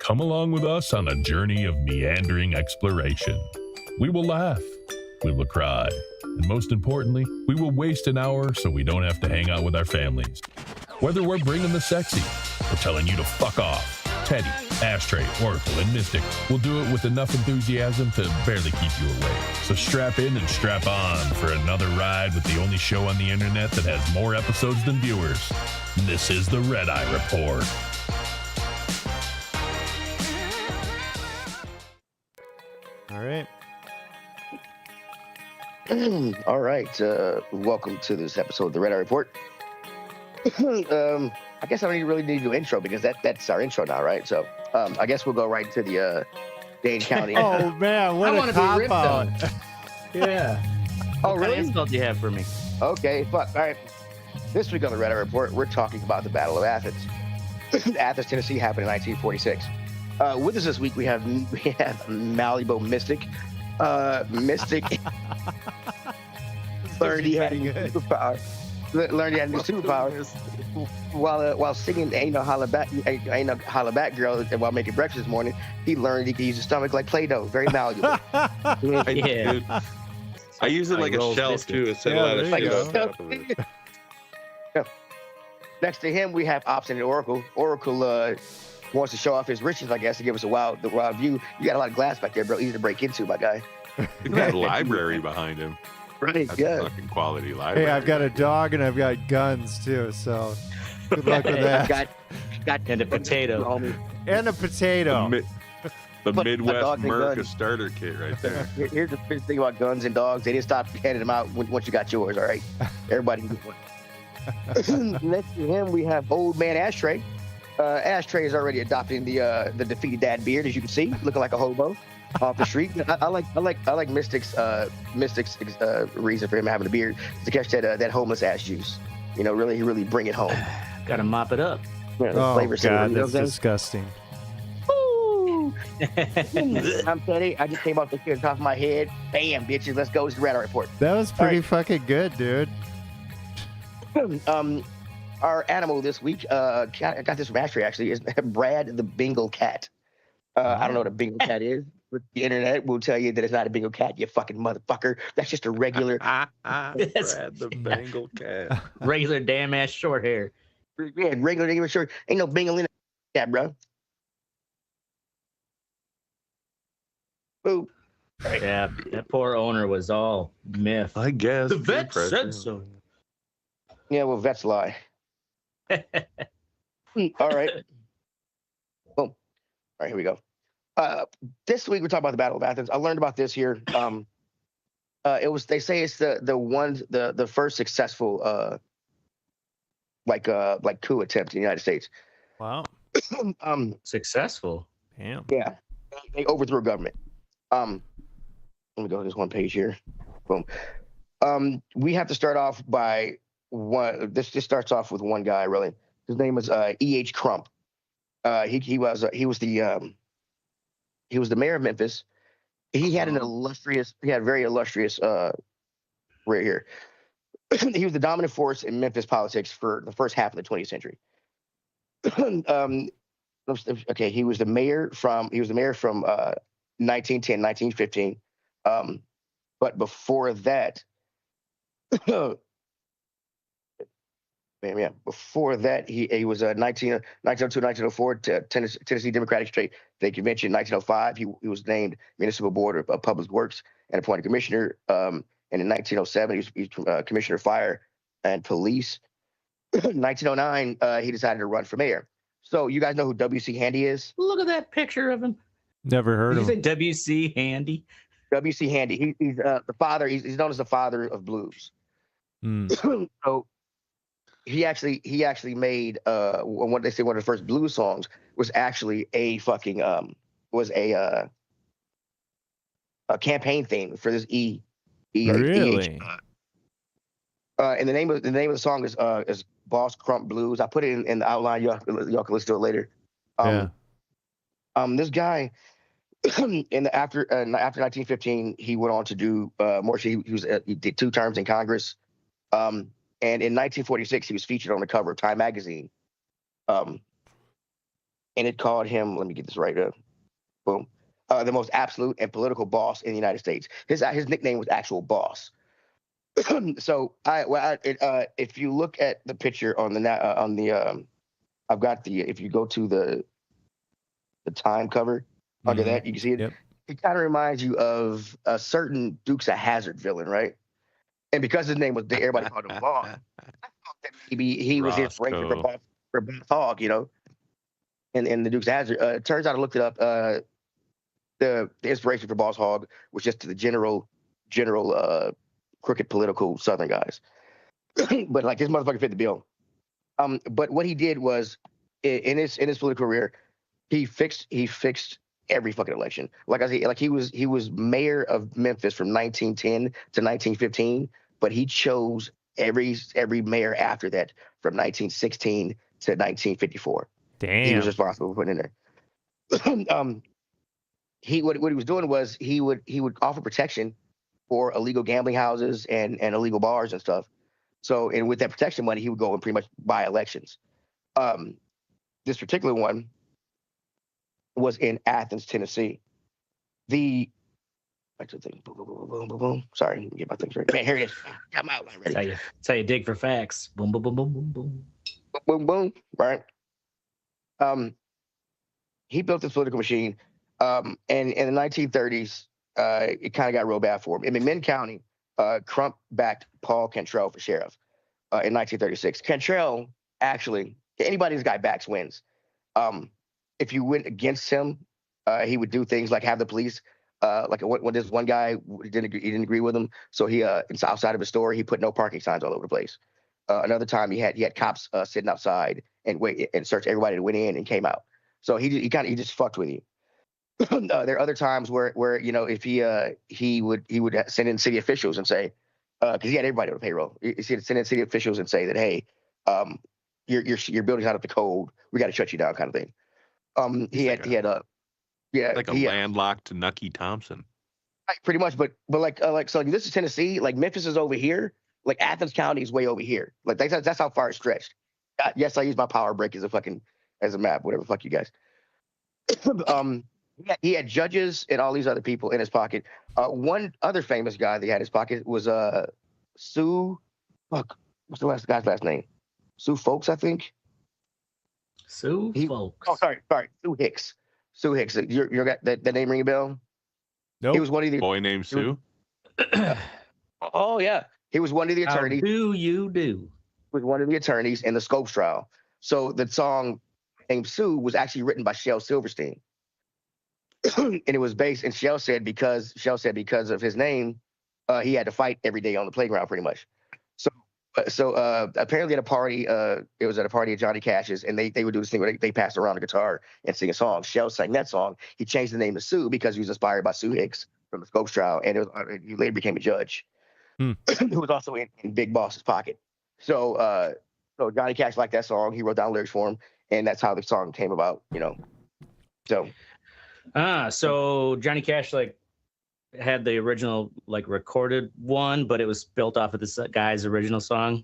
Come along with us on a journey of meandering exploration. We will laugh, we will cry, and most importantly, we will waste an hour so we don't have to hang out with our families. Whether we're bringing the sexy or telling you to fuck off, Teddy, Ashtray, Oracle, and Mystic will do it with enough enthusiasm to barely keep you awake. So strap in and strap on for another ride with the only show on the internet that has more episodes than viewers. This is the Red Eye Report. All right. All right. Welcome to this episode of the Red Eye Report. I guess I don't really need to do intro because that's our intro now, right? So I guess we'll go right to the Dane County. Oh man, what a cop out! Yeah. Oh, What really? kind of insult do you have for me? Okay, fuck. All right. This week on the Red Eye Report, we're talking about the Battle of Athens. Athens, Tennessee happened in 1946. With us this week, we have Malibu Mystic. Mystic learned he had a new superpower. Learned he had a new superpower while singing "Ain't No Holla Back, Ain't No Holla Back Girl" while making breakfast this morning. He learned he could use his stomach like Play-Doh. Very malleable. Yeah. Dude, I use it like a roll shell biscuit. too. Instead Yeah, of there you shit go. on top of it. Next to him, we have Obstinate Oracle. Oracle wants to show off his riches, I guess, to give us the wild view. You got a lot of glass back there, bro. Easy to break into, my guy. He's got a library behind him. Right? That's Yeah. a fucking quality library. Hey, I've got a dog and I've got guns too, so good luck with that. Got And a potato. homie. And a the, potato. mi- the Put a Midwest dog in America guns. starter kit right there. Here's the big thing about guns and dogs. They didn't stop handing them out once you got yours, all right? Everybody can get one. Next to him, we have Old Man Ashtray. Ashtray is already adopting the defeated dad beard, as you can see, looking like a hobo off the street. I like Mystic's reason for him having a beard is to catch that homeless ass juice. You know, really bring it home. Gotta mop it up. You know, the Oh flavor God, saver, you know that's what I'm disgusting. saying? I'm Teddy. I just came off the here on top of my head. Bam, bitches. Let's go. It's the Red Eye Report. That was pretty right. fucking good, dude. Our animal this week, I got this from Ashtray actually, is Brad the Bengal cat. I don't know what a Bengal cat is, but the internet will tell you that it's not a Bengal cat, you fucking motherfucker. That's just a regular, Brad Yes. the Bengal cat. Regular damn ass short hair. regular, sure. Ain't no Bengal in that cat, bro. Boo. Yeah, that poor owner was all myth. I guess. The peer vet pressure. said so. Yeah, well, vets lie. All right. Boom. All right, here we go. This week we're talking about the Battle of Athens. I learned about this here. It was, they say it's the first successful like coup attempt in the United States. Wow. Successful. Damn. Yeah, they overthrew a government. Let me go to this one page here. Boom. We have to start off by one. This just starts off with one guy, really. His name was E.H. Crump. He was the mayor of Memphis. He had a very illustrious career here. He was the dominant force in Memphis politics for the first half of the 20th century. Okay, he was the mayor from 1910, 1915. But before that, before that, he was 1902, 1904 to Tennessee Democratic State Convention. 1905, he was named Municipal Board of Public Works and appointed commissioner. And in 1907, he was commissioner of fire and police. 1909, he decided to run for mayor. So you guys know who W.C. Handy is? Look at that picture of him. Never heard Did you of say him. W.C. Handy? W.C. Handy. He's the father. He's known as the father of blues. So he actually made what they say one of the first blues songs was actually a campaign theme for this Really? And the name of the song is Boss Crump Blues. I put it in the outline. Y'all can listen to it later. This guy after 1915, he went on to do more. He did 2 terms in Congress. And in 1946, he was featured on the cover of Time magazine. And and it called him. Let me get this right. Boom. The most absolute and political boss in the United States. His nickname was actual boss. So if you look at the picture I've got if you go to the Time cover under that, you can see it. Yep. It kind of reminds you of a certain Dukes of Hazzard villain, right? And because his name was everybody called him Boss, I thought that maybe he was inspiration for Boss Hogg, you know, in the Dukes of Hazzard. It turns out I looked it up. The inspiration for Boss Hogg was just the general crooked political Southern guys. But like this motherfucker fit the bill. But what he did was in his political career, he fixed every fucking election. Like I said, like he was mayor of Memphis from 1910 to 1915, but he chose every mayor after that from 1916 to 1954. Damn. He was responsible for putting in there. What he was doing was he would offer protection for illegal gambling houses and illegal bars and stuff. So, and with that protection money, he would go and pretty much buy elections. This particular one was in Athens, Tennessee. Boom, boom, boom, boom, boom. Sorry, let me get my things right. Man, here it is. Got my outline ready. That's how you dig for facts. Boom, boom, boom, boom, boom, boom. Boom, boom. Right. He built this political machine. And in the 1930s, it kind of got real bad for him. In McMinn County, Crump backed Paul Cantrell for sheriff in 1936. Cantrell, actually, anybody this guy backs wins. If you went against him, he would do things like have the police, like when this one guy didn't agree with him, so he outside of his store, he put no parking signs all over the place. Another time, he had cops sitting outside and wait and search everybody that went in and came out. So he just fucked with you. There are other times where you know if he would send in city officials and say, because he had everybody on the payroll, he'd send in city officials and say that, hey, your building's out of the code, we got to shut you down, kind of thing. Like a landlocked Nucky Thompson. Right, pretty much, but so this is Tennessee. Like Memphis is over here. Like Athens County is way over here. Like that's how far it stretched. Yes, I use my power brick as a map, whatever fuck you guys. He had judges and all these other people in his pocket. One other famous guy that he had in his pocket was Sue. Fuck, what's the guy's last name? Sue Folks, I think. Folks. Oh, sorry, Sue Hicks. Sue Hicks. You got that name ring a bell? Nope. He was one of the Boy named Sue. Oh yeah, he was one of the attorneys. How do you do? He was one of the attorneys in the Scopes trial. So the song named Sue was actually written by Shel Silverstein. And it was based, and Shel said because of his name, he had to fight every day on the playground, pretty much. So apparently at a party, it was at a party at Johnny Cash's, and they would do this thing where they passed around a guitar and sing a song. Shel sang that song. He changed the name to Sue because he was inspired by Sue Hicks from the Scopes trial, and he later became a judge, who was also in Big Boss's pocket. So Johnny Cash liked that song. He wrote down lyrics for him, and that's how the song came about. You know, so. So Johnny Cash had the original recorded one, but it was built off of this guy's original song.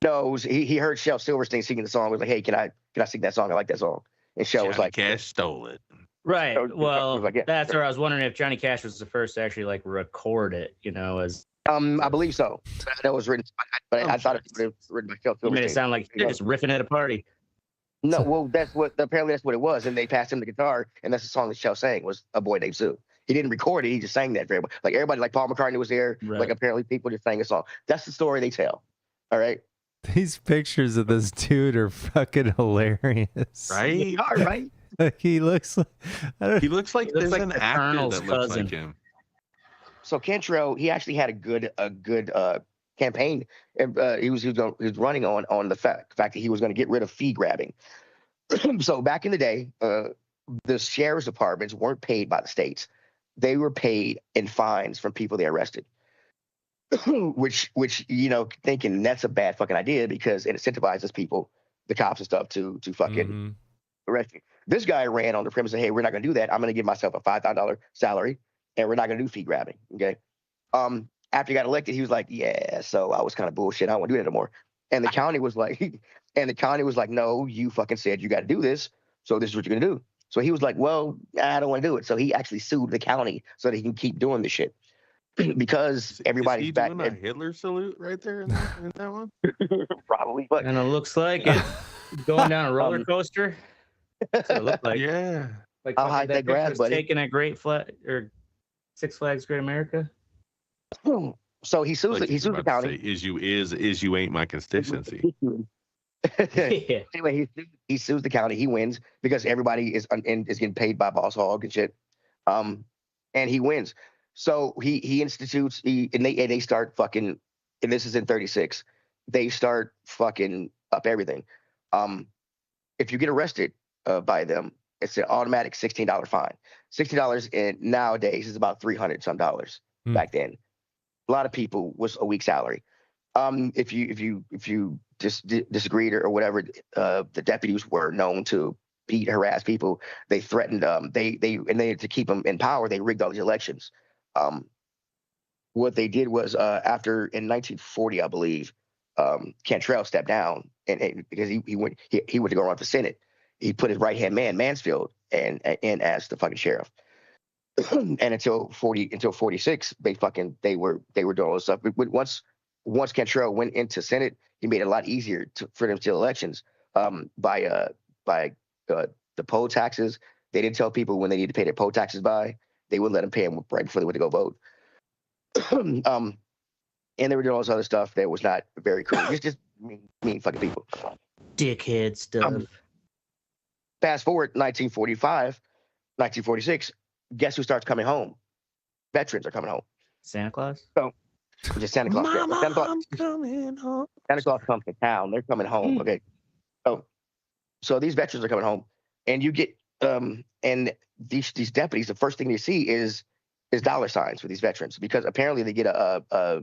No, he heard Shel Silverstein singing the song. Was like, hey, can I sing that song? I like that song. And Shel was like, Cash stole it. Right. So, Well, like, yeah, that's sure. where I was wondering if Johnny Cash was the first to actually record it. As I believe so. I know it was written, but I thought it was written by Shel you made Silverstein. it sound like you're just riffing at a party. No, well, apparently that's what it was, and they passed him the guitar, and that's the song that Shel sang was "A Boy Named Sue." He didn't record it; he just sang that for everybody. Like everybody, like Paul McCartney was there. Right. Like apparently people just sang a song. That's the story they tell. All right. These pictures of this dude are fucking hilarious. Right? They are, right? He looks like He looks like looks there's like an the actor Colonel's that looks cousin. like him. So Cantrell, he actually had a good campaign. He was running on the fact that he was going to get rid of fee grabbing. So back in the day, the sheriff's departments weren't paid by the states; they were paid in fines from people they arrested. which thinking that's a bad fucking idea because it incentivizes people, the cops and stuff, to fucking arrest you. This guy ran on the premise of, hey, we're not going to do that. I'm going to give myself a $5,000 salary, and we're not going to do fee grabbing. Okay. After he got elected, he was like, yeah. So I was kind of bullshit. I don't want to do that anymore. And the county was like, no, you fucking said you got to do this. So this is what you're gonna do. So he was like, well, I don't want to do it. So he actually sued the county so that he can keep doing the shit because everybody's Is he back. doing a Hitler salute right there in that one? Probably, but And it looks like it going down a roller coaster. That's what it looked like. Yeah. Like I'll fucking hide that picture grass, was buddy. taken at Great Flag or Six Flags Great America. so he sues. Like He you're sues the about to say, county. is you ain't my constituency. Yeah. Anyway, he sues the county. He wins because everybody is getting paid by Boss Hog and shit. And he wins. So he institutes and they start fucking. And this is in 36. They start fucking up everything. If you get arrested by them, it's an automatic $16 fine. $16 in nowadays is about $300 dollars. Back then, a lot of people was a week's salary. If you disagreed or whatever, the deputies were known to beat, harass people. They threatened they to keep them in power. They rigged all these elections. What they did was after in 1940, I believe, Cantrell stepped down and because he went to go run for Senate. He put his right hand man Mansfield and in as the fucking sheriff. And until 46, they were doing all this stuff. But once Cantrell went into Senate, he made it a lot easier for them to steal elections by the poll taxes. They didn't tell people when they need to pay their poll taxes by. They wouldn't let them pay them right before they went to go vote. And they were doing all this other stuff that was not very cool. It's just mean fucking people. Dickhead stuff. Fast forward 1946, guess who starts coming home? Veterans are coming home. Santa Claus? Just Santa Claus. Mama, Santa Claus. I'm coming home. Santa Claus comes to town. They're coming home. Okay. So these veterans are coming home, and you get and these deputies. The first thing they see is dollar signs for these veterans because apparently they get a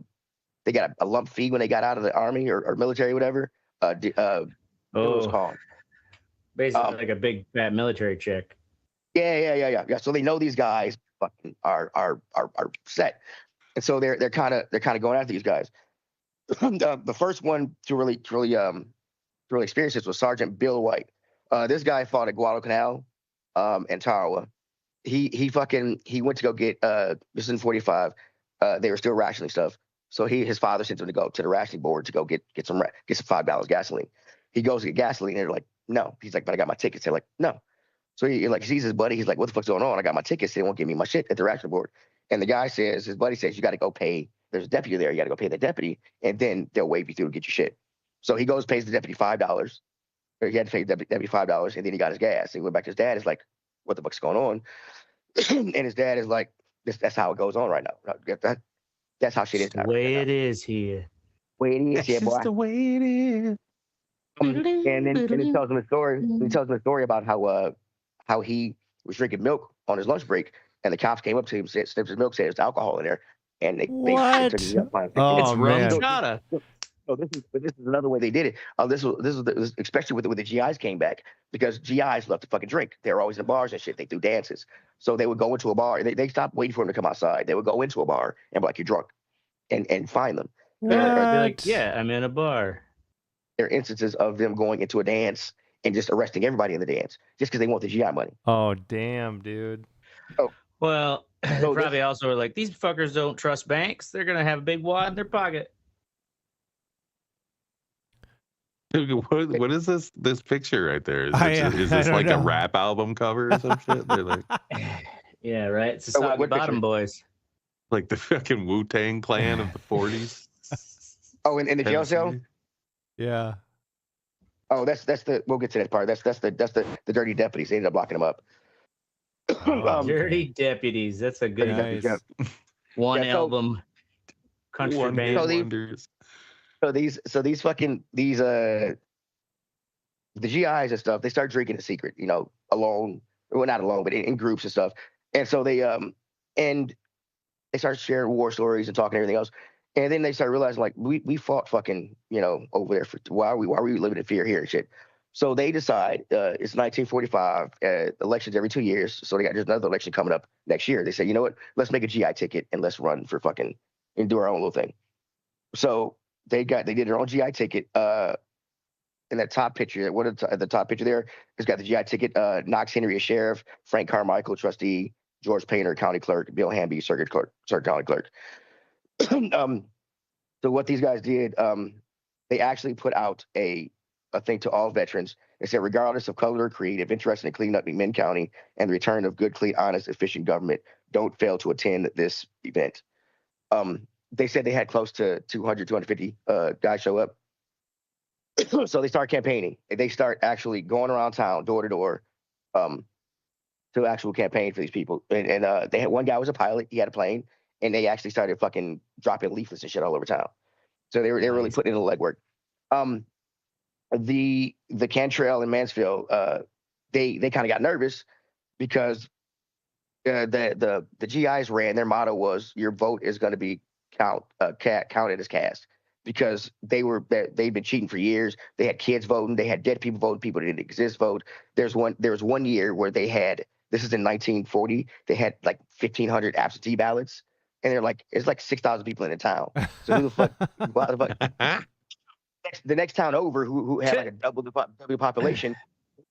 lump fee when they got out of the army or military, whatever. What it was called. Basically, like a big fat military check. Yeah. So they know these guys fucking are set, and so they're kind of going after these guys. The first one to really experience this was Sergeant Bill White. This guy fought at Guadalcanal and Tarawa. He went to go get this is in 45. They were still rationing stuff. So his father sent him to go to the rationing board to go get some $5 gasoline. He goes to get gasoline, and they're like, no. He's like, but I got my tickets. They're like, no. So he sees his buddy. He's like, what the fuck's going on? I got my tickets. They won't give me my shit at the rationing board. And the guy says, his buddy says, you got to go pay. There's a deputy there. You got to go pay the deputy, and then they'll wave you through and get your shit. So he goes, pays the deputy $5. Or he had to pay the deputy $5, and then he got his gas. So he went back to his dad. Is like, what the fuck's going on? And his dad is like, that's how it goes on right now. That's how shit is. The way it is here. Way it is, That's yeah, boy. just the way it is. And then he tells him a story. He tells him a story about how he was drinking milk on his lunch break, and the cops came up to him, sniffed his milk, said there's alcohol in there, and they took him up on it. Oh, It's rum man. chata. So this is another way they did it. This was especially when the GIs came back, because GIs love to fucking drink. They were always in bars and shit. They threw dances. So they would go into a bar. They stopped waiting for him to come outside. They would go into a bar and be like, you're drunk, and find them. I'd be like, yeah, I'm in a bar. There are instances of them going into a dance and just arresting everybody in the dance just because they want the GI money. Oh, damn, dude. Well, they probably also were like, these fuckers don't trust banks. They're going to have a big wad in their pocket. What is this picture right there? Is I this don't like know. a rap album cover or some shit? They're like Yeah, right? It's the So Soggy what Bottom picture? Boys. like the fucking Wu-Tang Clan of the 40s. Oh, in the jail cell? Yeah. Oh, that's the. We'll get to that part. That's the dirty deputies. They ended up locking them up. Dirty Deputies. That's a good Dirty Deputies, Nice. one Yeah, so- album country One band. hit So these- wonders. So these the GIs and stuff, they start drinking in secret, alone. Well, not alone, but in groups and stuff. And so they start sharing war stories and talking everything else. And then they start realizing, like, we fought fucking, over there for why are we living in fear here and shit. So they decide it's 1945, elections every 2 years. So there's another election coming up next year. They say, you know what, let's make a GI ticket and let's run for fucking and do our own little thing. So they did their own GI ticket. in that top picture, the top picture there has got the GI ticket. Knox Henry as sheriff, Frank Carmichael trustee, George Painter county clerk, Bill Hamby circuit county clerk. So what these guys did, they actually put out a thing to all veterans. They said, regardless of color or creed, if interested in cleaning up McMinn County and the return of good, clean, honest, efficient government, don't fail to attend this event. They said they had close to 200, 250 guys show up. So they start campaigning. They start actually going around town, door to door, to actual campaign for these people. And they had one guy was a pilot. He had a plane, and they actually started fucking dropping leaflets and shit all over town. So they were really putting in the legwork. The Cantrell and Mansfield, they kind of got nervous because the GIs ran. Their motto was, "Your vote is going to be counted as cast," because they'd been cheating for years. They had kids voting, they had dead people voting, people that didn't exist vote. There was one year where they had, this is in 1940, they had like 1,500 absentee ballots, and they're like, it's like 6,000 people in the town. So who the fuck? The next town over, who had like a double the population,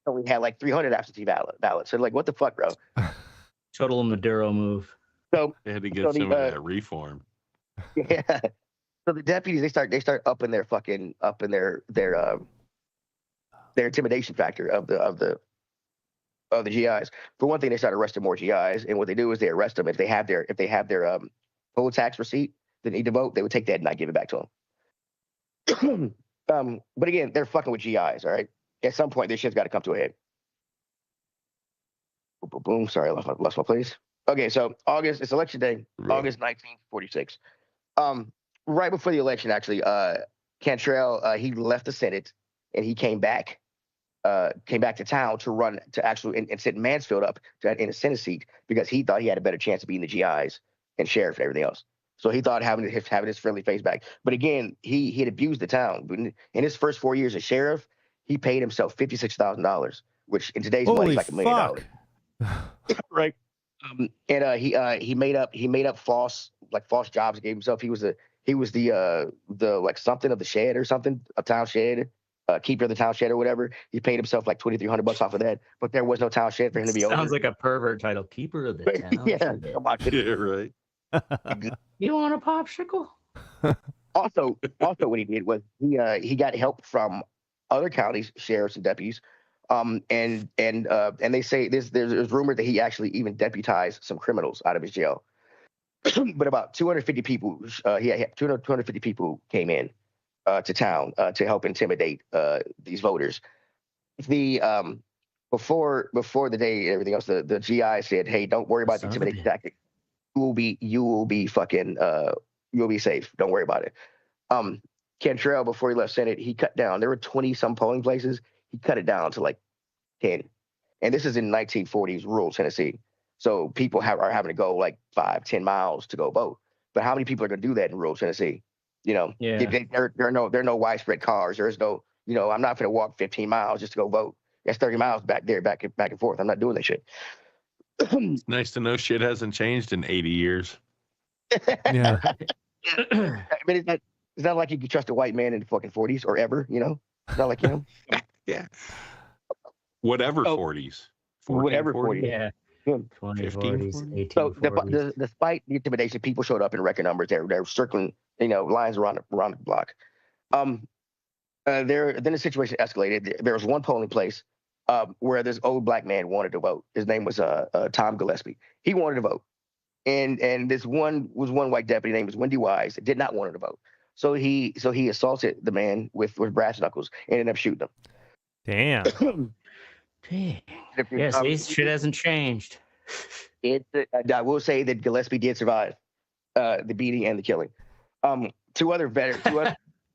only had like 300 absentee ballots. So like, what the fuck, bro? Total Maduro move. So they had to get some of that reform. Yeah. So the deputies, they start upping their intimidation factor of the GIs. For one thing, they start arresting more GIs, and what they do is they arrest them if they have their poll tax receipt they need to vote. They would take that and not give it back to them. But again, they're fucking with GIs. All right. At some point, this shit's got to come to a head. Boom, boom, boom. Sorry, I lost my place. Okay, so August, it's election day, right. August 1946. Right before the election, actually, Cantrell, he left the Senate and he came back to town to run to actually and set Mansfield up in a Senate seat because he thought he had a better chance of beating the GIs and sheriff and everything else. So he thought having his friendly face back. But again, he had abused the town. In his first 4 years as sheriff, he paid himself $56,000, which in today's money is like $1 million. Right. He made up false jobs. Gave himself. He was the like something of the shed or something, a town shed, keeper of the town shed or whatever. He paid himself like $2,300 off of that, but there was no town shed for him to be over. Sounds like a pervert title, keeper of the town. Yeah, right. You want a popsicle? Also, what he did was he got help from other counties, sheriffs and deputies. And they say there's rumor that he actually even deputized some criminals out of his jail. But about 250 people, he had 250 people came in to town to help intimidate these voters. Before the day and everything else, the GI said, "Hey, don't worry about the intimidation tactic. You will be safe. Don't worry about it." Cantrell, before he left Senate, he cut down. There were 20 some polling places. He cut it down to like 10. And this is in 1940s rural Tennessee. So people are having to go like 5-10 miles to go vote. But how many people are going to do that in rural Tennessee? You know, there are no widespread cars. There's no, I'm not going to walk 15 miles just to go vote. That's 30 miles back and forth. I'm not doing that shit. It's nice to know shit hasn't changed in 80 years. Yeah. I mean, it's not like you could trust a white man in the fucking 40s or ever, It's not like, Yeah. Whatever 40s. 14, whatever 40. 40s. Yeah. 20, 40s, 1840s. So despite the intimidation, people showed up in record numbers. They're circling, lines around the block. Then the situation escalated. There was one polling place where this old black man wanted to vote. His name was Tom Gillespie. He wanted to vote, and this one white deputy named Wendy Wise that did not want him to vote. So he assaulted the man with brass knuckles and ended up shooting him. Damn. Dang. Yes, this shit hasn't changed. I will say that Gillespie did survive the beating and the killing. Two other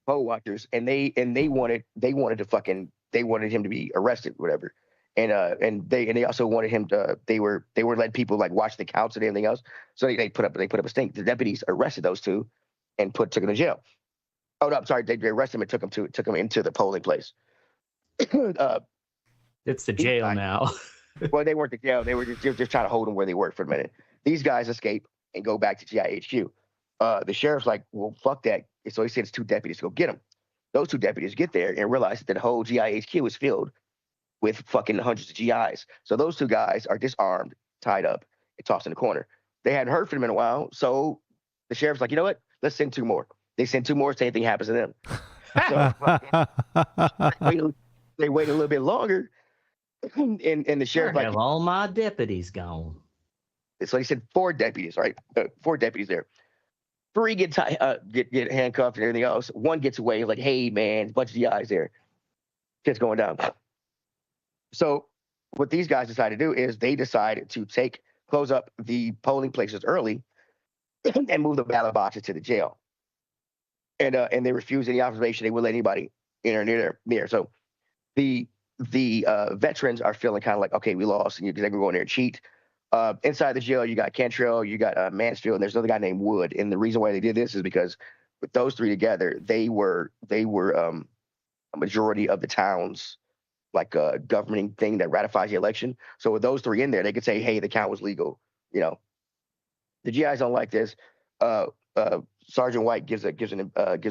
poll watchers, and they wanted him to be arrested, whatever. And they also wanted him to. They were letting people like watch the counts and everything else. So they put up a stink. The deputies arrested those two and took them to jail. Oh no, I'm sorry. They arrested him and took him into the polling place. It's the jail now. Well, they weren't the jail. They were just trying to hold them where they were for a minute. These guys escape and go back to GIHQ. The sheriff's like, well, fuck that. So he sends two deputies to go get them. Those two deputies get there and realize that the whole GI HQ is filled with fucking hundreds of GIs. So those two guys are disarmed, tied up, and tossed in the corner. They hadn't heard from them in a while, so the sheriff's like, you know what? Let's send two more. They send two more, same thing happens to them. So they wait a little bit longer, and the sheriff's I like, have all my deputies gone. so he said 4 deputies, right? 4 deputies there. 3 get handcuffed and everything else. 1 gets away, like, hey man, a bunch of GIs there. Shit's going down. So what these guys decided to do is they decided to close up the polling places early and move the ballot boxes to the jail. And they refused any observation. They wouldn't let anybody enter near. So the veterans are feeling kind of like, okay, we lost, and they're going there and cheat. Inside the jail, you got Cantrell, you got Mansfield, and there's another guy named Wood. And the reason why they did this is because with those 3 together, they were a majority of the town's like a governing thing that ratifies the election. So with those 3 in there, they could say, hey, the count was legal. You know, the GIs don't like this. Sergeant White gives a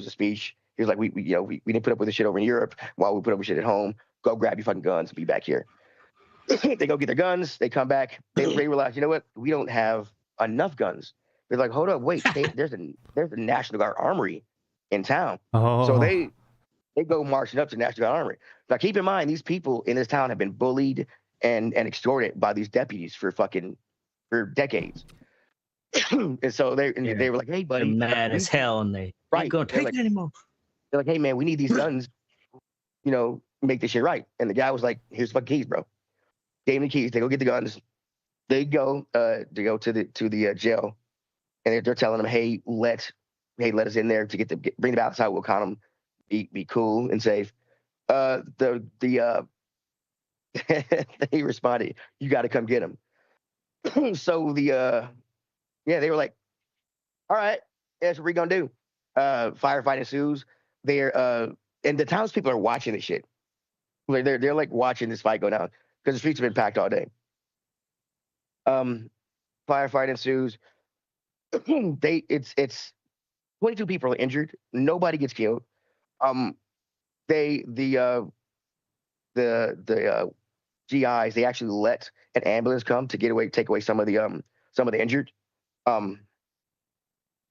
speech. He was like, we didn't put up with this shit over in Europe while we put up with shit at home. Go grab your fucking guns and be back here. They go get their guns. They come back. They realize, you know what? We don't have enough guns. They're like, hold up, wait. There's a National Guard armory in town. Oh. So they go marching up to the National Guard armory. Now, keep in mind, these people in this town have been bullied and extorted by these deputies for decades. And so they were like, hey, buddy. They're mad as hell, and they ain't gonna take it anymore. They're like, hey, man, we need these guns, make this shit right. And the guy was like, here's the fucking keys, bro. Gave him the keys. They go get the guns. They go to the jail, and they're telling them, hey, let us in there to bring the ballots out. We'll count them. Be cool and safe. They responded, you got to come get them. So they were like, all right, that's what we're gonna do. Firefight ensues. And the townspeople are watching this shit. They're like watching this fight go down because the streets have been packed all day. Firefight ensues. It's 22 people are injured. Nobody gets killed. The GIs, they actually let an ambulance come to take away some of the injured.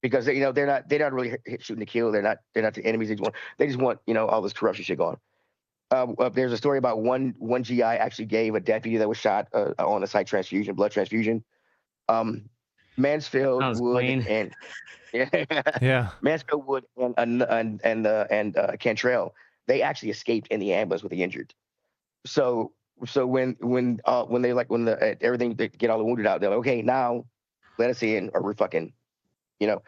Because they're not really shooting to kill. They're not the enemies. They just want all this corruption shit going. There's a story about one GI actually gave a deputy that was shot on a site blood transfusion. Mansfield, Sounds Wood, clean. and Yeah. Mansfield, Wood, and Cantrell, they actually escaped in the ambulance with the injured. So when everything, they get all the wounded out, they're like, okay, now let us in, or we're fucking, the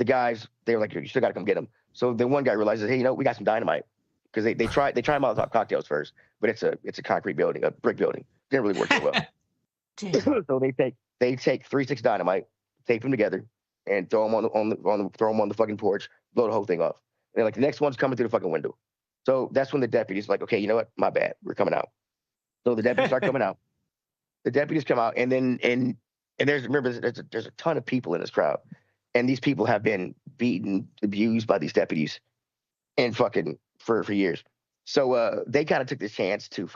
guys, they were like, you still got to come get them. So the one guy realizes, hey, we got some dynamite, because they try Molotov cocktails first, but it's a concrete building, a brick building. Didn't really work so well. So they take 3-6 dynamite, tape them together, and throw them on the fucking porch, blow the whole thing off. And they're like, the next one's coming through the fucking window. So that's when the deputies like, okay, you know what? My bad. We're coming out. So the deputies start coming out. The deputies come out, and there's a ton of people in this crowd, and these people have been beaten, abused by these deputies, and fucking for years. So they kind of took this chance to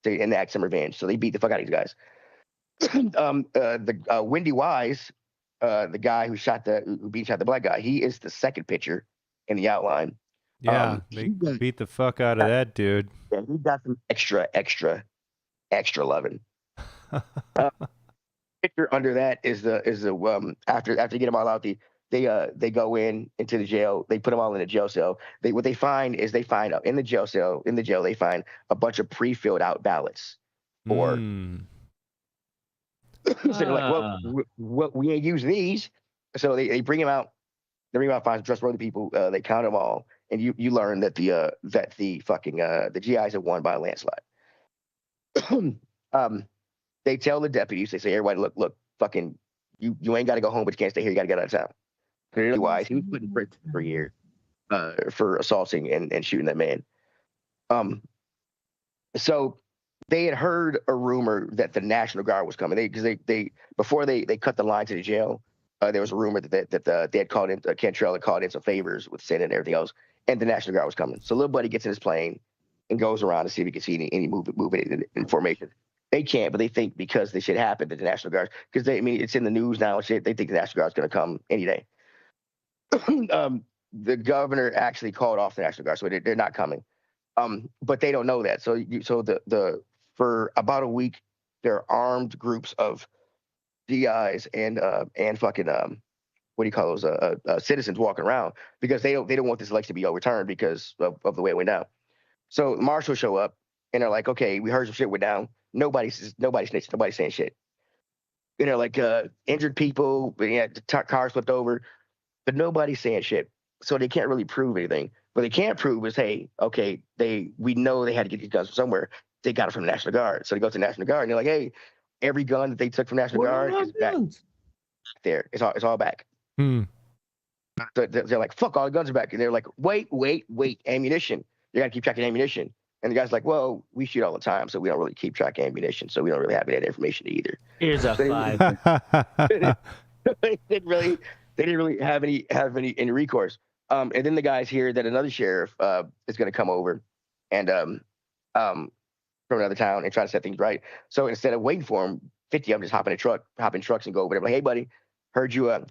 enact some revenge. So they beat the fuck out of these guys. The Wendy Wise, the guy who shot the black guy, he is the second picture in the outline. Yeah, they beat the fuck out of that dude. Yeah, he got some extra loving. Picture under that is the after they get them all out, they go into the jail. They put them all in a jail cell. What they find in the jail they find a bunch of pre-filled out ballots for. So they're like, well, we ain't use these. So they bring them out. They bring them out, find some trustworthy people. They count them all, and you learn that the GIs have won by a landslide. They tell the deputies, they say, everybody, look, fucking, you ain't got to go home, but you can't stay here. You got to get out of town. Clearly wise, he was put in prison for a year for assaulting and shooting that man. So they had heard a rumor that the National Guard was coming. They before they cut the line to the jail, there was a rumor that they had called in, Cantrell had called in some favors with Senate and everything else, and the National Guard was coming. So little buddy gets in his plane and goes around to see if he can see any movement in formation. They can't, but they think because this shit happened that the National Guard, because it's in the news now and shit. They think the National Guard's going to come any day. The governor actually called off the National Guard, so they're not coming. But they don't know that. So for about a week, there are armed groups of GIs and fucking what do you call those citizens walking around because they don't want this election to be overturned because of the way it went down. So the marshals show up and they're like, okay, we heard some shit went down. Nobody's snitching, nobody's saying shit. And they're like injured people, the cars flipped over, but nobody's saying shit. So they can't really prove anything. What they can't prove is, hey, okay, we know they had to get these guns from somewhere. They got it from the National Guard. So they go to the National Guard and they're like, hey, every gun that they took from National Guard is back there. It's all back. So they're like, fuck, all the guns are back. And they're like, wait, ammunition. You got to keep track of ammunition. And the guy's like, well, we shoot all the time, so we don't really keep track of ammunition, so we don't really have any information either. Here's a 5. They didn't really have any recourse. And then the guys hear that another sheriff is going to come over and from another town and try to set things right. So instead of waiting for him, 50 of them just hop in trucks and go over there. Like, hey, buddy, heard you had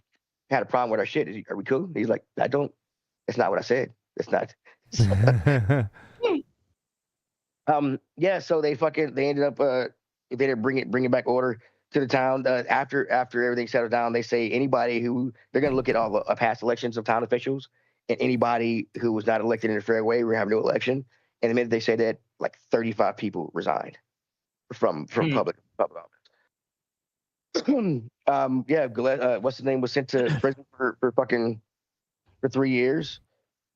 a problem with our shit. Are we cool? And he's like, that's not what I said. It's not. So they ended up they didn't bring back order to the town. After everything settled down, they say anybody who they're going to look at all the past elections of town officials, and anybody who was not elected in a fair way, we're going to have a new election. And the minute they say that, like 35 people resigned from public office. What's his name was sent to prison for 3 years,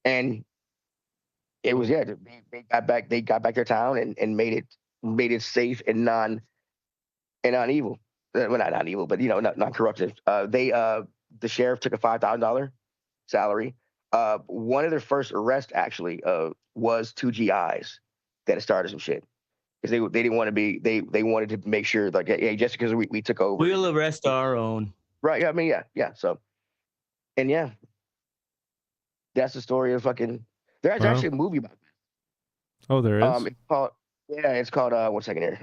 and it was they got back their town and made it safe and non evil. Well, not evil, but not corruptive. The sheriff took a $5,000 salary. One of their first arrests actually was 2 GIs that had started some shit because they didn't want to be they wanted to make sure like, hey, just because we took over, we'll arrest our own. Right? I mean, yeah. So, and that's the story of fucking. There's actually a movie about that. Oh, there is. It's called 1 second here.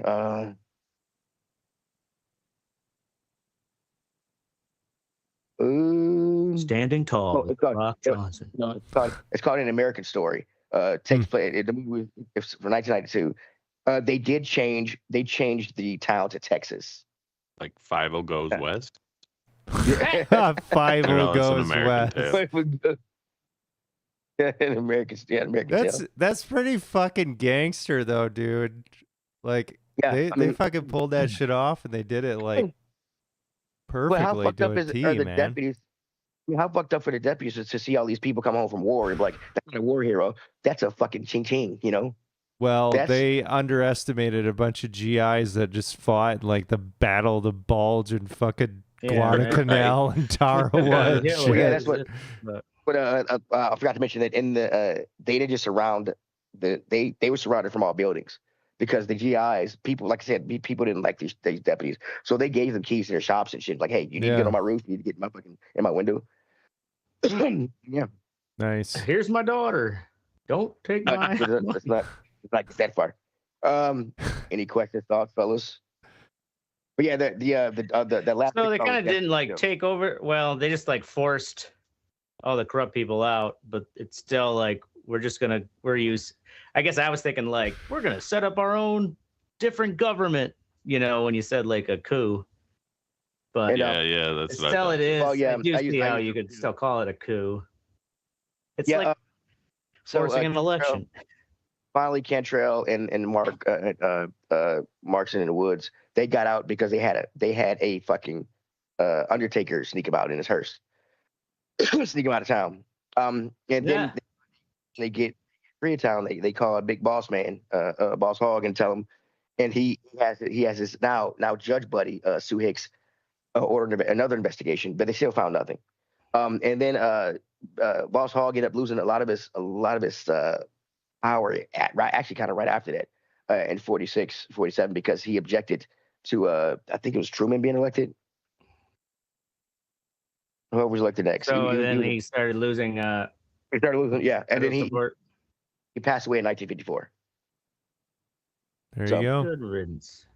Standing Tall with Rock Johnson. It's called An American Story. Takes place. The movie was from 1992. They changed the town to Texas. Like 5-0 goes west. 5-0 goes west. An American Tale. That's pretty fucking gangster though, dude. Like they fucking pulled that shit off and they did it like perfectly. How fucked up the deputies? I mean, how fucked up for the deputies is to see all these people come home from war and be like, that's not a war hero. That's a fucking ching, Well, they underestimated a bunch of GIs that just fought like the Battle of the Bulge and fucking Guadalcanal and Tarawa. That's what. But I forgot to mention that in the they didn't just surround they were surrounded from all buildings because the GIs, people, like I said, people didn't like these deputies, so they gave them keys to their shops and shit. Like, hey, you need to get on my roof, you need to get in my window. Yeah. Nice. Here's my daughter. Don't take my. Let's not get that far. Any questions, thoughts, fellas? But yeah, the last. So they kind of didn't like take over. Well, they just like forced all the corrupt people out, but it's still like I guess I was thinking like we're gonna set up our own different government, when you said like a coup. But that's still it is. Well, yeah, I do see how you could still call it a coup. It's like forcing an election. Finally, Cantrell and Markson and Woods, they got out because they had a fucking Undertaker sneak about in his hearse. Sneak him out of town. And then they get free of town. They call a big boss man, Boss Hogg, and tell him. And he has his now judge buddy, Sue Hicks, ordered another investigation, but they still found nothing. And then Boss Hogg ended up losing a lot of his power actually kind of right after that, in 46, 47, because he objected to I think it was Truman being elected. Whoever was elected next. So then he started losing He started losing, yeah, and then he Support. passed away in 1954. There So- you go. Good riddance.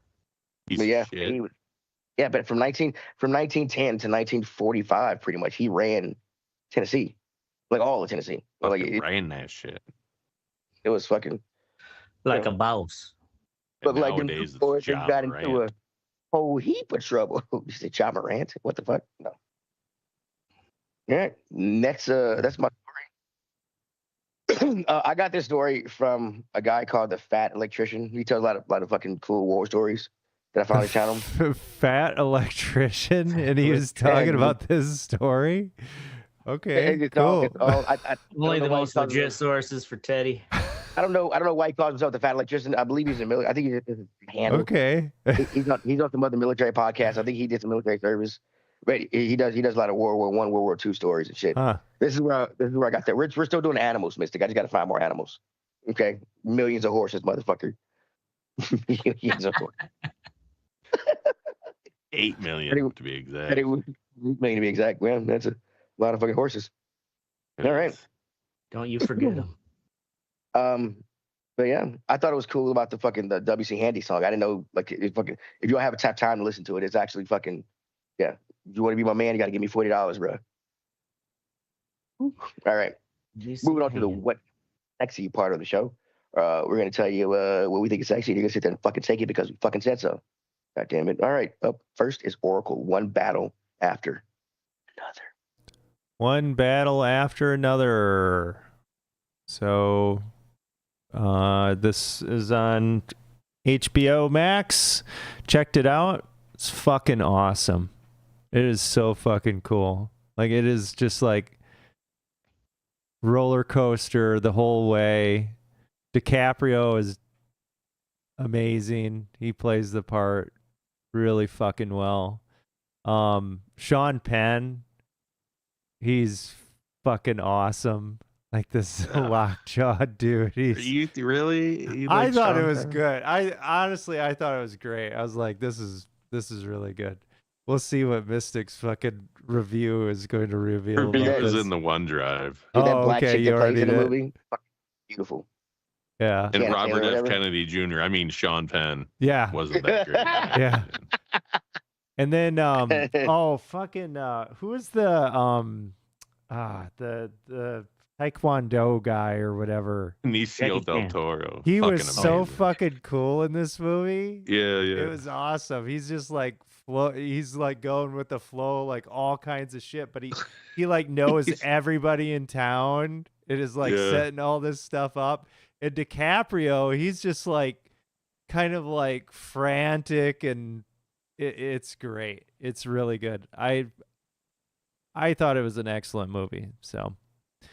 Piece But of yeah, shit. but from 1910 to 1945, pretty much he ran Tennessee, like all of Tennessee. Like Fucking ran that shit. it was fucking. Like Yeah. a boss. But And like the nowadays, boys, it's they John got into a Morant. whole heap of trouble. You say John Morant? What the fuck? No. All right, next, that's my story. I got this story from a guy called the Fat Electrician. He tells a lot of fucking cool war stories that I found on his channel. Fat electrician, and he was talking about this story. Okay, It's cool. all, I Only don't know the why most he calls legit himself- sources for Teddy. I don't know why he calls himself the Fat Electrician. I believe he's in the military. I think he's a handle. Okay. He's on some other military podcast. I think he did some military service. But he does a lot of World War I, World War II stories and shit. Huh. This is where I got that. We're still doing animals, Mystic. I just got to find more animals. Okay, millions of horses, motherfucker. Millions of horses. 8 million to be exact. That it was million to be exact. Well, that's a lot of fucking horses. It all right. is. Don't you forget them. But yeah, I thought it was cool about the WC Handy song. I didn't know if you don't have time to listen to it, it's actually fucking yeah. If you want to be my man, you got to give me $40, bro. All right, moving on to the what sexy part of the show. We're gonna tell you what we think is sexy. You're gonna sit there and fucking take it because we fucking said so. God damn it! All right, up first is Oracle. One battle after another. One battle after another. So, this is on HBO Max. Checked it out. It's fucking awesome. It is so fucking cool. Like, it is just like roller coaster the whole way. DiCaprio is amazing. He plays the part really fucking well. Sean Penn, he's fucking awesome. Like this lockjaw dude. You really? You I like thought it Sean was Penn? good. I thought it was great. I was like, this is really good. We'll see what Mystic's fucking review is going to reveal. Review about is this. in the OneDrive. Dude, that Oh, black okay, chick you that plays already in the did. movie, fucking beautiful. Yeah. And Janet Robert Taylor, F. whatever. Kennedy Jr. I mean, Sean Penn Yeah. wasn't that great. Yeah. And then oh fucking who is the Taekwondo guy or whatever? Benicio Jackie del Chan. Toro. He was Fucking so amazing. fucking cool in this movie. Yeah, yeah. It was awesome. He's just like he's like going with the flow, like all kinds of shit. But he like knows everybody in town. It is like Yeah. setting all this stuff up. And DiCaprio, he's just like kind of like frantic, and it's great. It's really good. I thought it was an excellent movie. So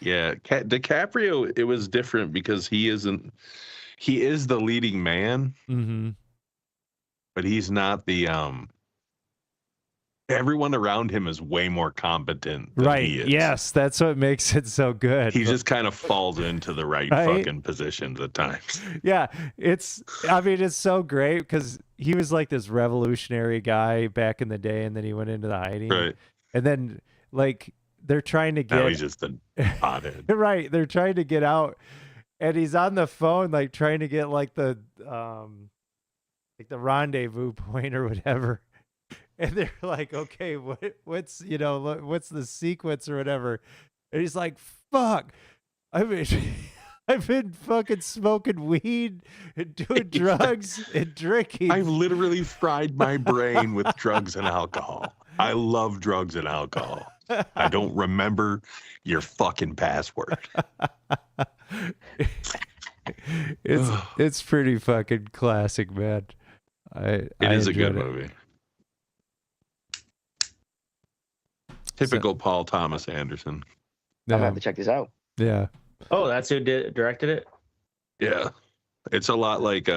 Yeah, DiCaprio, it was different because he is the leading man, but he's not the everyone around him is way more competent than right. he is. Yes, that's what makes it so good. He just kind of falls into the right Right? fucking positions at times. Yeah, it's so great because he was like this revolutionary guy back in the day, and then he went into the hiding. Right. And then like they're trying to Now get he's just a pothead. right, they're trying to get out, and he's on the phone like trying to get like the rendezvous point or whatever. And they're like, okay, what's the sequence or whatever? And he's like, fuck, I mean, I've been fucking smoking weed and doing drugs and drinking. I've literally fried my brain with drugs and alcohol. I love drugs and alcohol. I don't remember your fucking password. It's pretty fucking classic, man. It is a good enjoyed it. movie. Typical Paul Thomas Anderson. I'm gonna have to check this out. Yeah. Oh, that's who directed it? Yeah. It's a lot like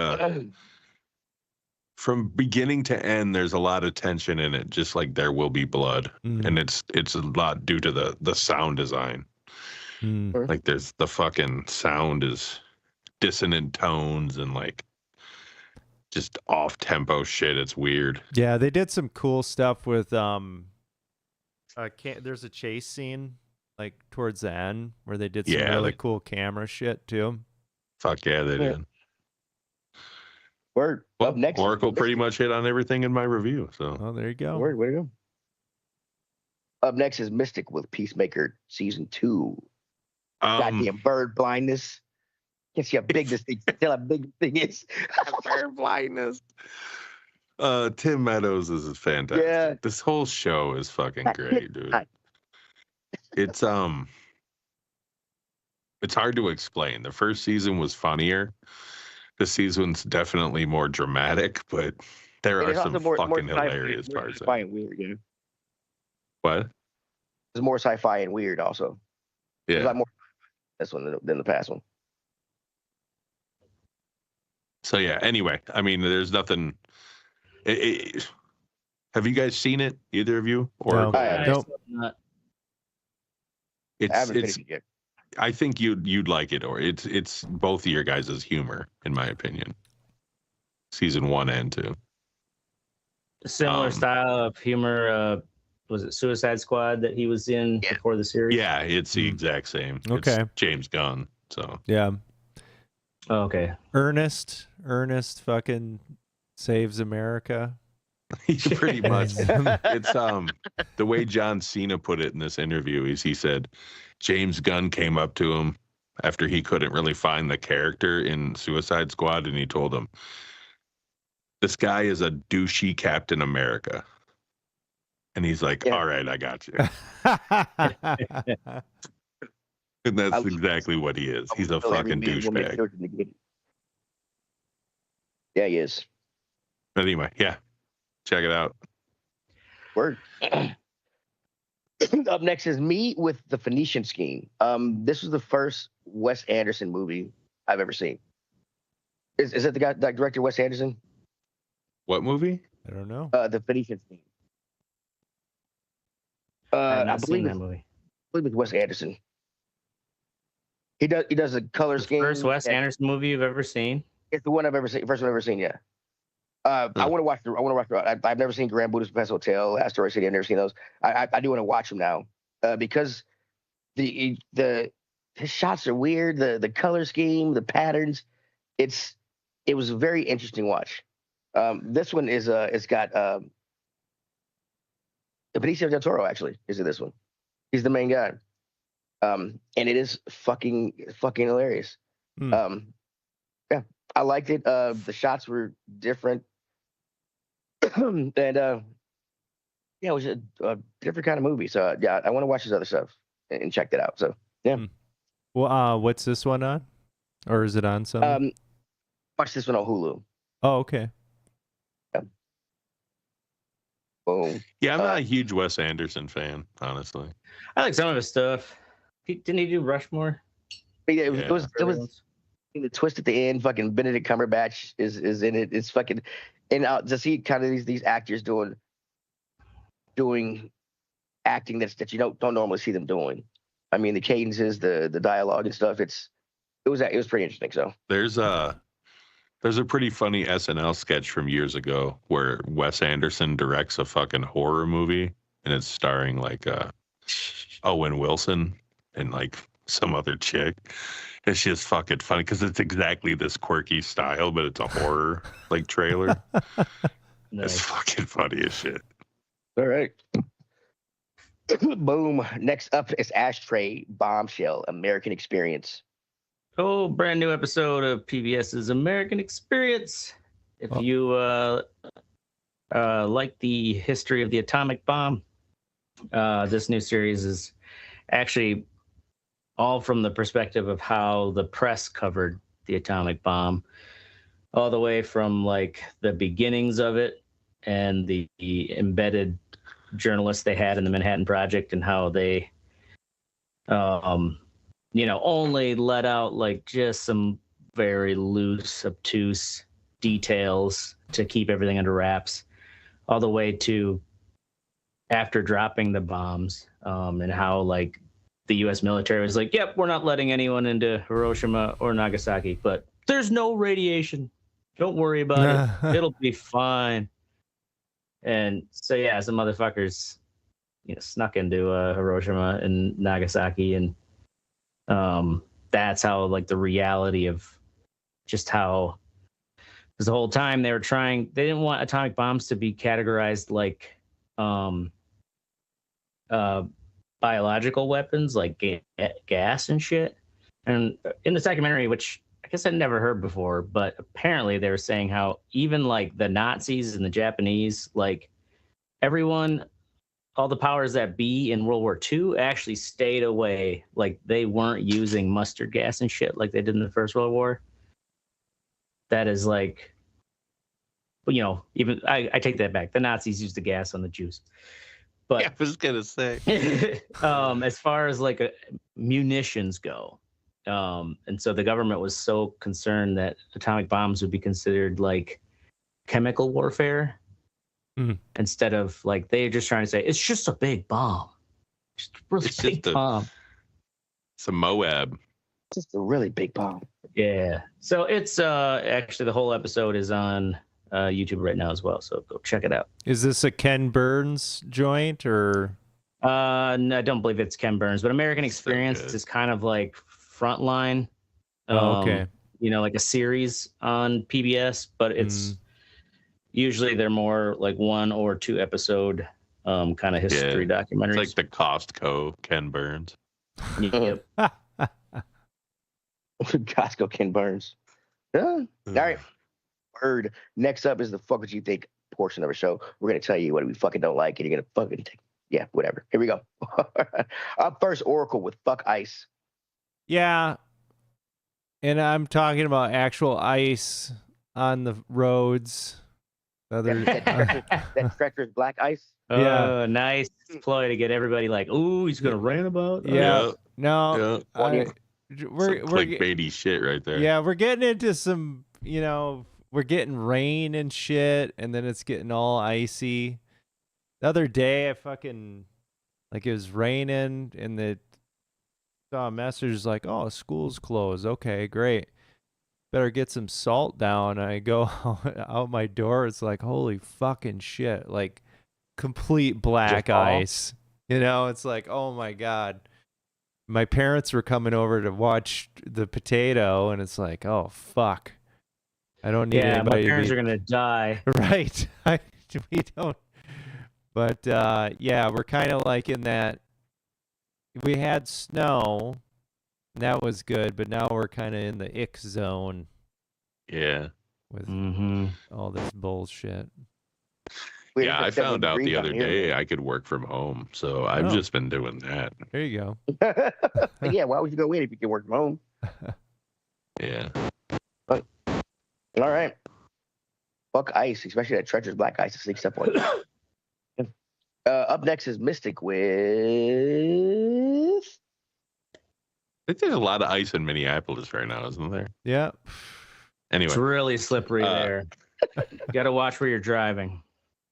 from beginning to end, there's a lot of tension in it, just like There Will Be Blood. Mm. And it's a lot due to the sound design. Mm. Like there's the fucking sound is dissonant tones and like just off tempo shit. It's weird. Yeah, they did some cool stuff with there's a chase scene like towards the end, where they did some Yeah, really like- cool camera shit too. Fuck yeah, they did. Word. Well, Up next, Oracle pretty much hit on everything in my review. So Oh, there you go. Word, way to go. Up next is Mystic with Peacemaker Season 2. Goddamn bird blindness. Can't see how big this thing. Tell how big this thing is. bird blindness. Tim Meadows is fantastic. Yeah. This whole show is fucking great, dude. It's hard to explain. The first season was funnier. This season's definitely more dramatic, but there are some fucking hilarious parts. Sci-fi and weird, yeah. What? There's more sci-fi and weird also. There's a Yeah. lot more this one than the past one. So yeah. Anyway, I mean, there's nothing. Have you guys seen it? Either of you? Or No. Nope. Not- I it's haven't it's. finished it yet. I think you'd like it, or it's both of your guys' humor, in my opinion. Season 1 and 2. A similar style of humor. Was it Suicide Squad that he was in before the series? Yeah, it's the exact same. Okay. It's James Gunn. So Yeah. Oh, okay. Ernest fucking saves America. pretty much. It's the way John Cena put it in this interview is he said James Gunn came up to him after he couldn't really find the character in Suicide Squad, and he told him, "This guy is a douchey Captain America." And he's like, Yeah. "All right, I got you." And that's exactly what he is. He's a fucking douchebag. Yeah, he is. But anyway, yeah, check it out. Word. Up next is Me with the Phoenician Scheme. This was the first Wes Anderson movie I've ever seen. Is that the guy that directed Wes Anderson? What movie? I don't know. The Phoenician Scheme. I have I not believe seen that it's, movie. I believe it's Wes Anderson. He does a color The scheme. first Wes Anderson movie you've ever seen? It's the one I've ever seen. First one I've ever seen. Yeah. I want to watch. I've never seen Grand Budapest Hotel, Asteroid City. I've never seen those. I do want to watch them now because his shots are weird. The color scheme, the patterns. It was a very interesting watch. This one is it's got Benicio del Toro actually is in this one. He's the main guy. And it is fucking hilarious. Hmm. Yeah, I liked it. The shots were different. And yeah, it was a different kind of movie. So yeah, I want to watch his other stuff and check that out. So yeah. Well, what's this one on? Or is it on something? Watch this one on Hulu. Oh, okay. Boom. Yeah, I'm not a huge Wes Anderson fan, honestly. I like some of his stuff. Didn't he do Rushmore? But yeah, it was the twist at the end. Fucking Benedict Cumberbatch is in it. It's fucking, and to see kind of these actors doing acting that you don't normally see them doing. I mean, the cadences, the dialogue and stuff. It was pretty interesting. So There's a pretty funny SNL sketch from years ago where Wes Anderson directs a fucking horror movie, and it's starring like Owen Wilson and like some other chick. It's just fucking funny because it's exactly this quirky style, but it's a horror like trailer. It's fucking funny as shit. all right. Boom. Next up is Ashtray Bombshell American Experience. Oh, brand new episode of PBS's American Experience. If you like the history of the atomic bomb, this new series is actually all from the perspective of how the press covered the atomic bomb, all the way from like the beginnings of it and the embedded journalists they had in the Manhattan Project and how they only let out like just some very loose, obtuse details to keep everything under wraps, all the way to after dropping the bombs, and how like the U.S. military was like, yep, we're not letting anyone into Hiroshima or Nagasaki, but there's no radiation. Don't worry about it. It'll be fine. And so, yeah, some motherfuckers snuck into Hiroshima and Nagasaki, and that's how like the reality of just how, because the whole time they didn't want atomic bombs to be categorized like biological weapons, like gas and shit. And in the documentary, which I guess I'd never heard before, but apparently they were saying how even like the Nazis and the Japanese, like everyone, all the powers that be in World War II actually stayed away. Like they weren't using mustard gas and shit like they did in the First World War. That is like, even I take that back. The Nazis used the gas on the Jews. But Yeah, I was gonna say. as far as like munitions go, and so the government was so concerned that atomic bombs would be considered like chemical warfare instead of like they're just trying to say it's just a big bomb, just a really big bomb. It's a Moab. Just a really big bomb. Yeah. So it's actually the whole episode is on YouTube right now as well. So go check it out. Is this a Ken Burns joint or? No, I don't believe it's Ken Burns, but American Experience is kind of like Frontline. Okay. Like a series on PBS, but it's usually they're more like 1 or 2 episode kind of history documentaries. It's like the Costco Ken Burns. Yep. Costco Ken Burns. All right. Word. Next up is the fuck what you think portion of our show. We're gonna tell you what we fucking don't like, and you're gonna fucking take. Yeah, whatever. Here we go. Up first, Oracle with fuck ice. Yeah. And I'm talking about actual ice on the roads. That treacherous black ice. Oh, nice ploy to get everybody like, ooh, he's gonna rant about. Yeah. No. We're We're clickbaity shit right there. Yeah, we're getting into some, we're getting rain and shit, and then it's getting all icy. The other day, I fucking, like, it was raining, and saw a message like, oh, school's closed. Okay, great. Better get some salt down. I go out my door. It's like, holy fucking shit. Like, complete black ice. It's like, oh my God. My parents were coming over to watch the potato, and it's like, oh, fuck. I don't need anybody. My parents are going to die. Right. We don't. But, yeah, we're kind of like in that. We had snow. And that was good, but now we're kind of in the ick zone. Yeah. With all this bullshit. Yeah, I found out the other day I could work from home, so I've just been doing that. There you go. Yeah, why would you go wait if you can work from home? Yeah. But, all right. Fuck ice, especially that treacherous black ice. Sneak step on. Up next is Mystic with. I think there's a lot of ice in Minneapolis right now, isn't there? Yeah. Anyway. It's really slippery there. You got to watch where you're driving.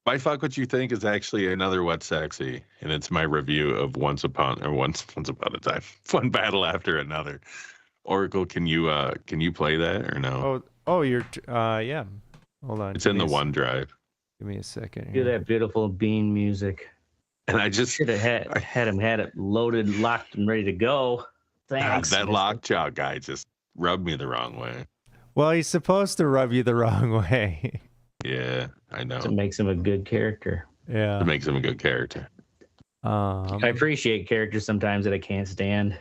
My fuck what you think is actually another What's Sexy, and it's my review of Once Upon a Time, One Battle After Another. Oracle, can you play that or no? You're yeah. Hold on. It's in the OneDrive. Give me a second. Do that beautiful bean music. And I just should have had it loaded, locked, and ready to go. Thanks. That lockjaw guy just rubbed me the wrong way. Well, he's supposed to rub you the wrong way. Yeah, I know. It makes him a good character. Yeah. It makes him a good character. I appreciate characters sometimes that I can't stand.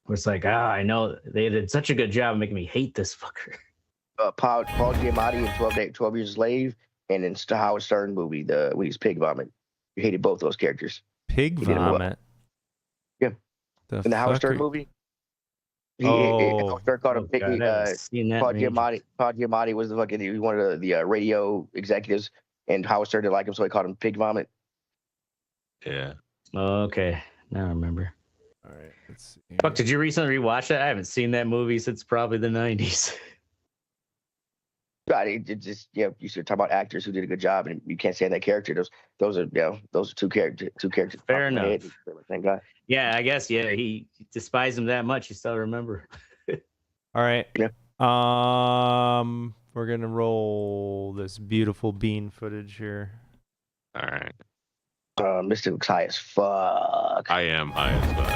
Where it's like, I know they did such a good job of making me hate this fucker. Paul Giamatti in 12 Years a Slave, and in the Howard Stern movie, when he's Pig Vomit. You hated both those characters. Pig Vomit? Yeah. In the Howard Stern movie. Howard Stern called him Pig. Paul Giamatti was one of the radio executives, and Howard Stern didn't like him, so he called him Pig Vomit. Yeah. Okay. Now I remember. All right. Let's see. Fuck, did you recently rewatch that? I haven't seen that movie since probably the 90s. Right, it just you should talk about actors who did a good job, and you can't stand that character. Those are two characters. Fair enough. Thank God. Yeah, I guess. Yeah, he despised him that much. You still remember. All right. Yeah. We're gonna roll this beautiful bean footage here. All right. Mystic looks high as fuck. I am high as fuck.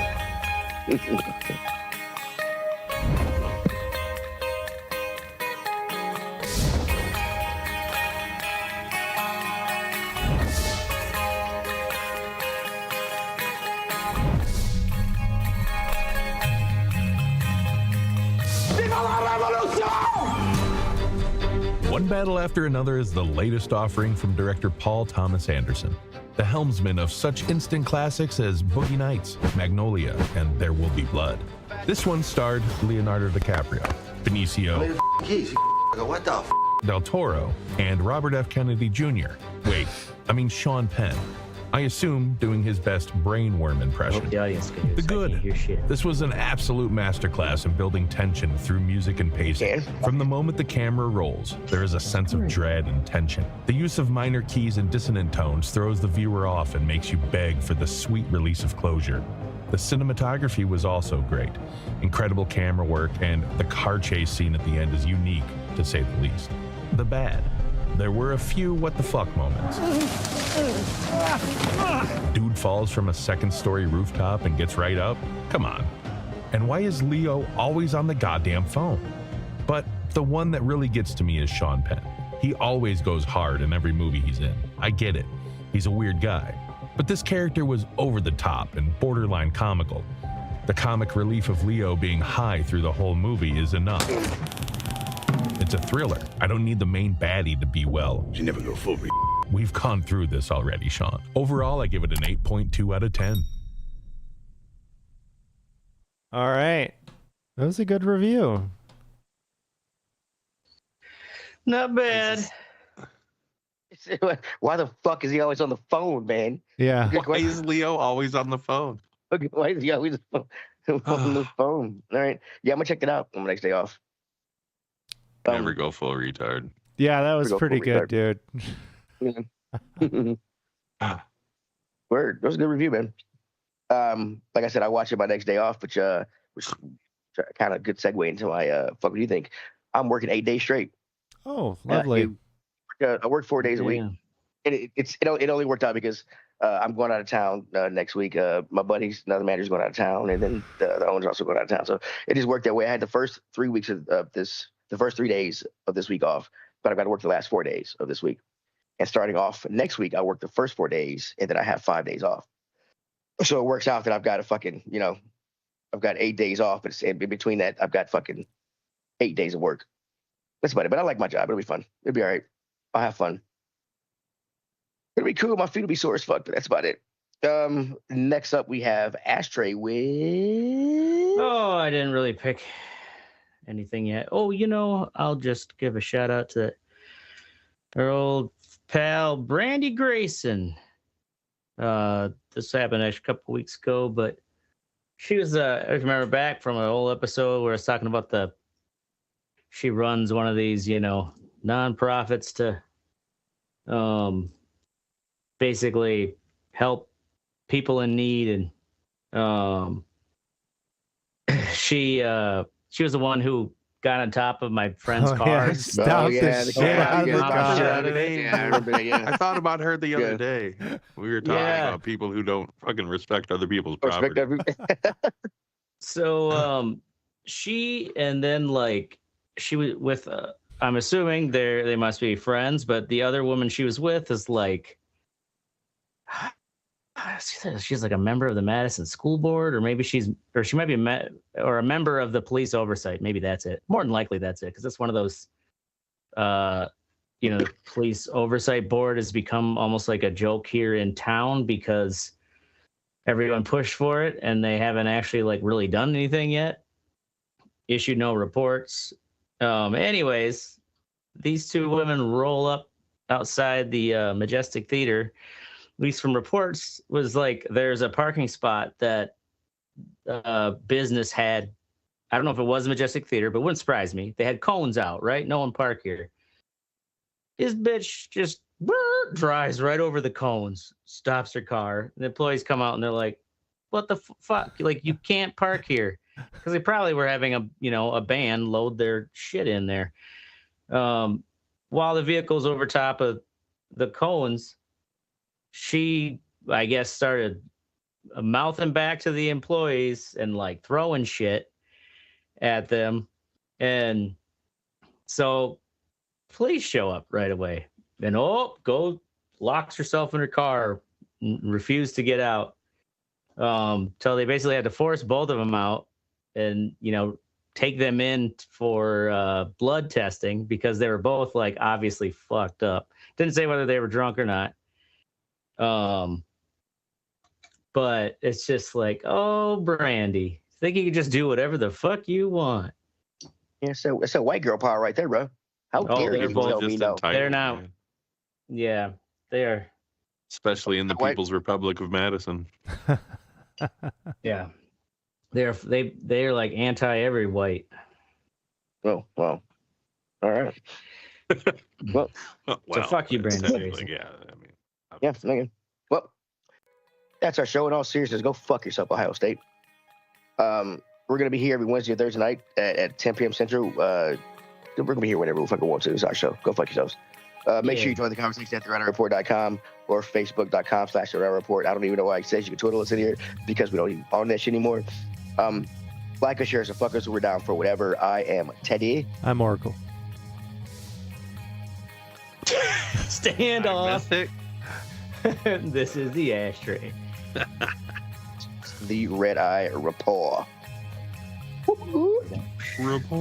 One Battle After Another is the latest offering from director Paul Thomas Anderson, the helmsman of such instant classics as Boogie Nights, Magnolia, and There Will Be Blood. This one starred Leonardo DiCaprio, Benicio What the f? Del Toro, and Robert F. Kennedy Jr. Sean Penn. I assume doing his best brainworm impression. The audience can hear The this. I good. can't hear shit. This was an absolute masterclass in building tension through music and pacing. From the moment the camera rolls, there is a sense of dread and tension. The use of minor keys and dissonant tones throws the viewer off and makes you beg for the sweet release of closure. The cinematography was also great. Incredible camera work, and the car chase scene at the end is unique, to say the least. The bad. There were a few what the fuck moments. Dude falls from a second-story rooftop and gets right up? Come on. And why is Leo always on the goddamn phone? But the one that really gets to me is Sean Penn. He always goes hard in every movie he's in. I get it. He's a weird guy. But this character was over the top and borderline comical. The comic relief of Leo being high through the whole movie is enough. It's a thriller. I don't need the main baddie to be well. You never go full. We've gone through this already, Sean. Overall, I give it an 8.2 out of 10. All right. That was a good review. Not bad. Why the fuck is he always on the phone, man? Yeah. Why is Leo always on the phone? Why is he always on the phone? All right. Yeah, I'm going to check it out on my next day off. Never go full retard. Yeah, that was Go pretty full good, retard. dude. Word. That was a good review, man. Like I said, I watched it my next day off, which kind of good segue into my fuck. What do you think? I'm working 8 days straight. Oh, lovely. I work 4 days a week. Yeah. And it only worked out because I'm going out of town next week. My buddies, another manager's going out of town, and then the owner's also going out of town. So it just worked that way. I had the first 3 weeks of the first 3 days of this week off, but I've got to work the last 4 days of this week. And starting off next week, I work the first 4 days, and then I have 5 days off. So it works out that I've got I've got 8 days off, but in between that, I've got fucking 8 days of work. That's about it. But I like my job. It'll be fun. It'll be all right. I'll have fun. It'll be cool. My feet will be sore as fuck, but that's about it. Next up, we have Ashtray with... Oh, I didn't really pick anything yet. Oh, I'll just give a shout out to our old pal Brandy Grayson. This happened a couple weeks ago, but she was I remember back from an old episode where I was talking about she runs one of these, nonprofits to basically help people in need, and she was the one who got on top of my friend's car. Yeah, stopped the shit out of the car. I thought about her the other day. We were talking about people who don't fucking respect other people's property. So she, and then she was with I'm assuming they must be friends, but the other woman she was with is she's like a member of the Madison School Board, or maybe she might be a member of the police oversight. Maybe that's it. More than likely that's it, because it's one of those the police oversight board has become almost like a joke here in town because everyone pushed for it and they haven't actually really done anything yet. Issued no reports. Anyways, these two women roll up outside the Majestic Theater. At least from reports, was there's a parking spot that business had. I don't know if it was Majestic Theater, but it wouldn't surprise me. They had cones out, right? No one park here. This bitch just drives right over the cones, stops her car. And the employees come out and they're like, what the fuck? You can't park here. Because they probably were having a band load their shit in there. While the vehicle's over top of the cones, she I guess, started mouthing back to the employees and like throwing shit at them. And so police show up right away and locks herself in her car, refused to get out. Till they basically had to force both of them out and, take them in for blood testing because they were both like obviously fucked up. Didn't say whether they were drunk or not. But it's just like, oh, Brandy, think you can just do whatever the fuck you want. Yeah, so it's a white girl power right there, bro. How dare they're you both tell me no? entitled, They're not. man. Yeah, they are. Especially in the White- People's Republic of Madison. Yeah, they're like anti every white. Oh, well. All right. Well, Well, fuck you, Brandon essentially, Tracy. Yeah, I mean, yeah. Okay. Well, that's our show. In all seriousness, go fuck yourself, Ohio State. We're gonna be here every Wednesday or Thursday night at 10 p.m. Central. We're gonna be here whenever we fucking want to. It's our show. Go fuck yourselves. Make sure you join the conversation at theRoundaboutReport.com or Facebook.com/theRoundaboutReport. I don't even know why it says you can Twitter us in here because we don't even own that shit anymore. Like us, share us, and fuck us. We're down for whatever. I am Teddy. I'm Oracle. Stand off. This is the ashtray. The Red Eye Rapport. report.